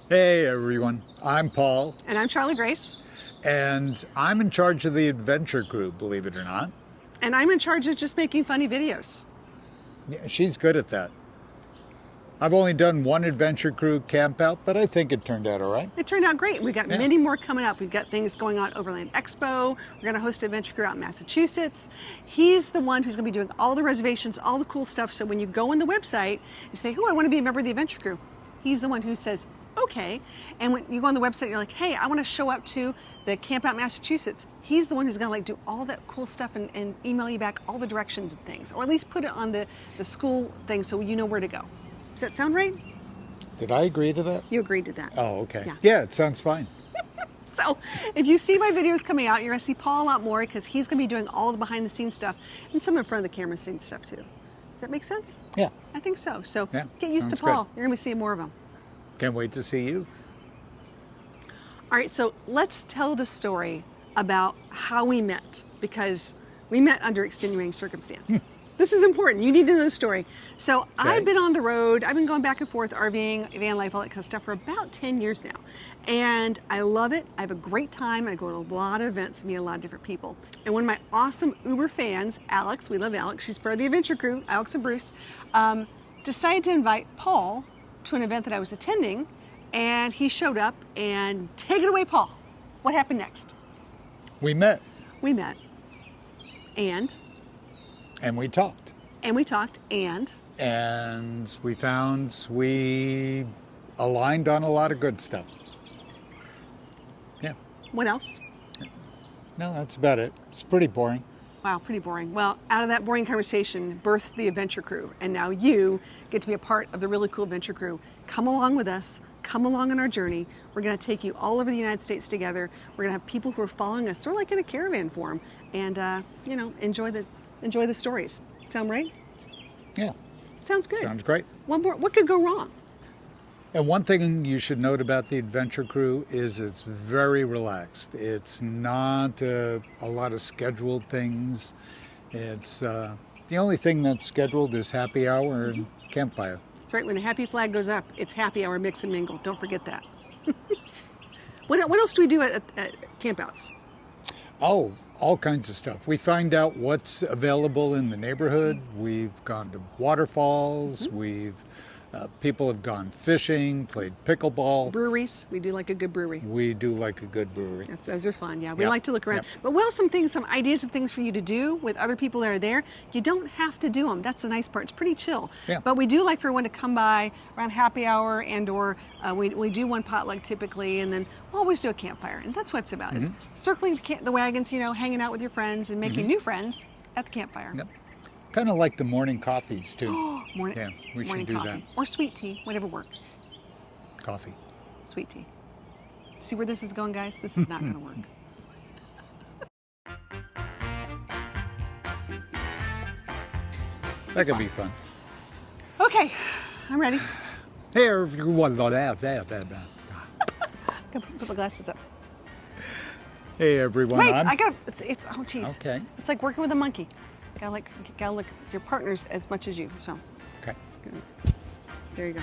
Hey everyone, I'm Paul. And I'm Charlie Grace. And I'm in charge of the adventure crew, believe it or not. And I'm in charge of just making funny videos. Yeah, she's good at that. I've only done one adventure crew camp out, but I think it turned out all right. It turned out great. We got many more coming up. We've got things going on at Overland Expo. We're going to host an adventure crew out in Massachusetts. He's the one who's going to be doing all the reservations, all the cool stuff. So when you go on the website, you say, oh, I want to be a member of the adventure crew. He's the one who says, okay. And when you go on the website, you're like, hey, I want to show up to the camp out in Massachusetts. He's the one who's going to do all that cool stuff and email you back all the directions and things, or at least put it on the school thing so you know where to go. Does that sound right? Did I agree to that? You agreed to that. Oh, okay. Yeah, it sounds fine. So if you see my videos coming out, you're going to see Paul a lot more because he's going to be doing all the behind the scenes stuff and some in front of the camera scene stuff too. Does that make sense? Yeah. I think so. So yeah, get used to Paul. Good. You're going to be seeing more of him. Can't wait to see you. All right, so let's tell the story about how we met, because we met under extenuating circumstances. This is important. You need to know the story. So okay. I've been on the road. I've been going back and forth, RVing, van life, all that kind of stuff for about 10 years now. And I love it. I have a great time. I go to a lot of events, meet a lot of different people. And one of my awesome Uber fans, Alex, we love Alex, she's part of the adventure crew, Alex and Bruce, decided to invite Paul to an event that I was attending, and he showed up. And take it away, Paul. What happened next? We met. We met. And we talked. And we talked, and we found we aligned on a lot of good stuff. Yeah. What else? No, that's about it. It's pretty boring. Wow, pretty boring. Well, out of that boring conversation birthed the adventure crew, and now you get to be a part of the really cool adventure crew. Come along with us. Come along on our journey. We're going to take you all over the United States together. We're going to have people who are following us, sort of like in a caravan form, and enjoy the stories. Sound right? Yeah. Sounds good. Sounds great. One more. What could go wrong? And one thing you should note about the adventure crew is it's very relaxed. It's not a lot of scheduled things. It's the only thing that's scheduled is happy hour and campfire. That's right. When the happy flag goes up, it's happy hour, mix and mingle. Don't forget that. What else do we do at campouts? Oh, all kinds of stuff. We find out what's available in the neighborhood. We've gone to waterfalls. People have gone fishing, played pickleball. Breweries. We do like a good brewery. We do like a good brewery. Those are fun, yeah. We like to look around. But we'll have some ideas of things for you to do with other people that are there. You don't have to do them. That's the nice part. It's pretty chill. Yeah. But we do like for everyone to come by around happy hour or we do one potluck typically, and then we'll always do a campfire. And that's what it's about, is circling the wagons, hanging out with your friends and making new friends at the campfire. Yep. Kind of like the morning coffees too. Yeah, we should do coffee. that. Or sweet tea, whatever works. Coffee. Sweet tea. See where this is going, guys? This is not going to work. That could be fun. Okay, I'm ready. Hey everyone. Put my glasses up. Hey everyone. Wait, it's oh geez. Okay. It's like working with a monkey. Gotta look at your partners as much as you. So. Okay. There you go.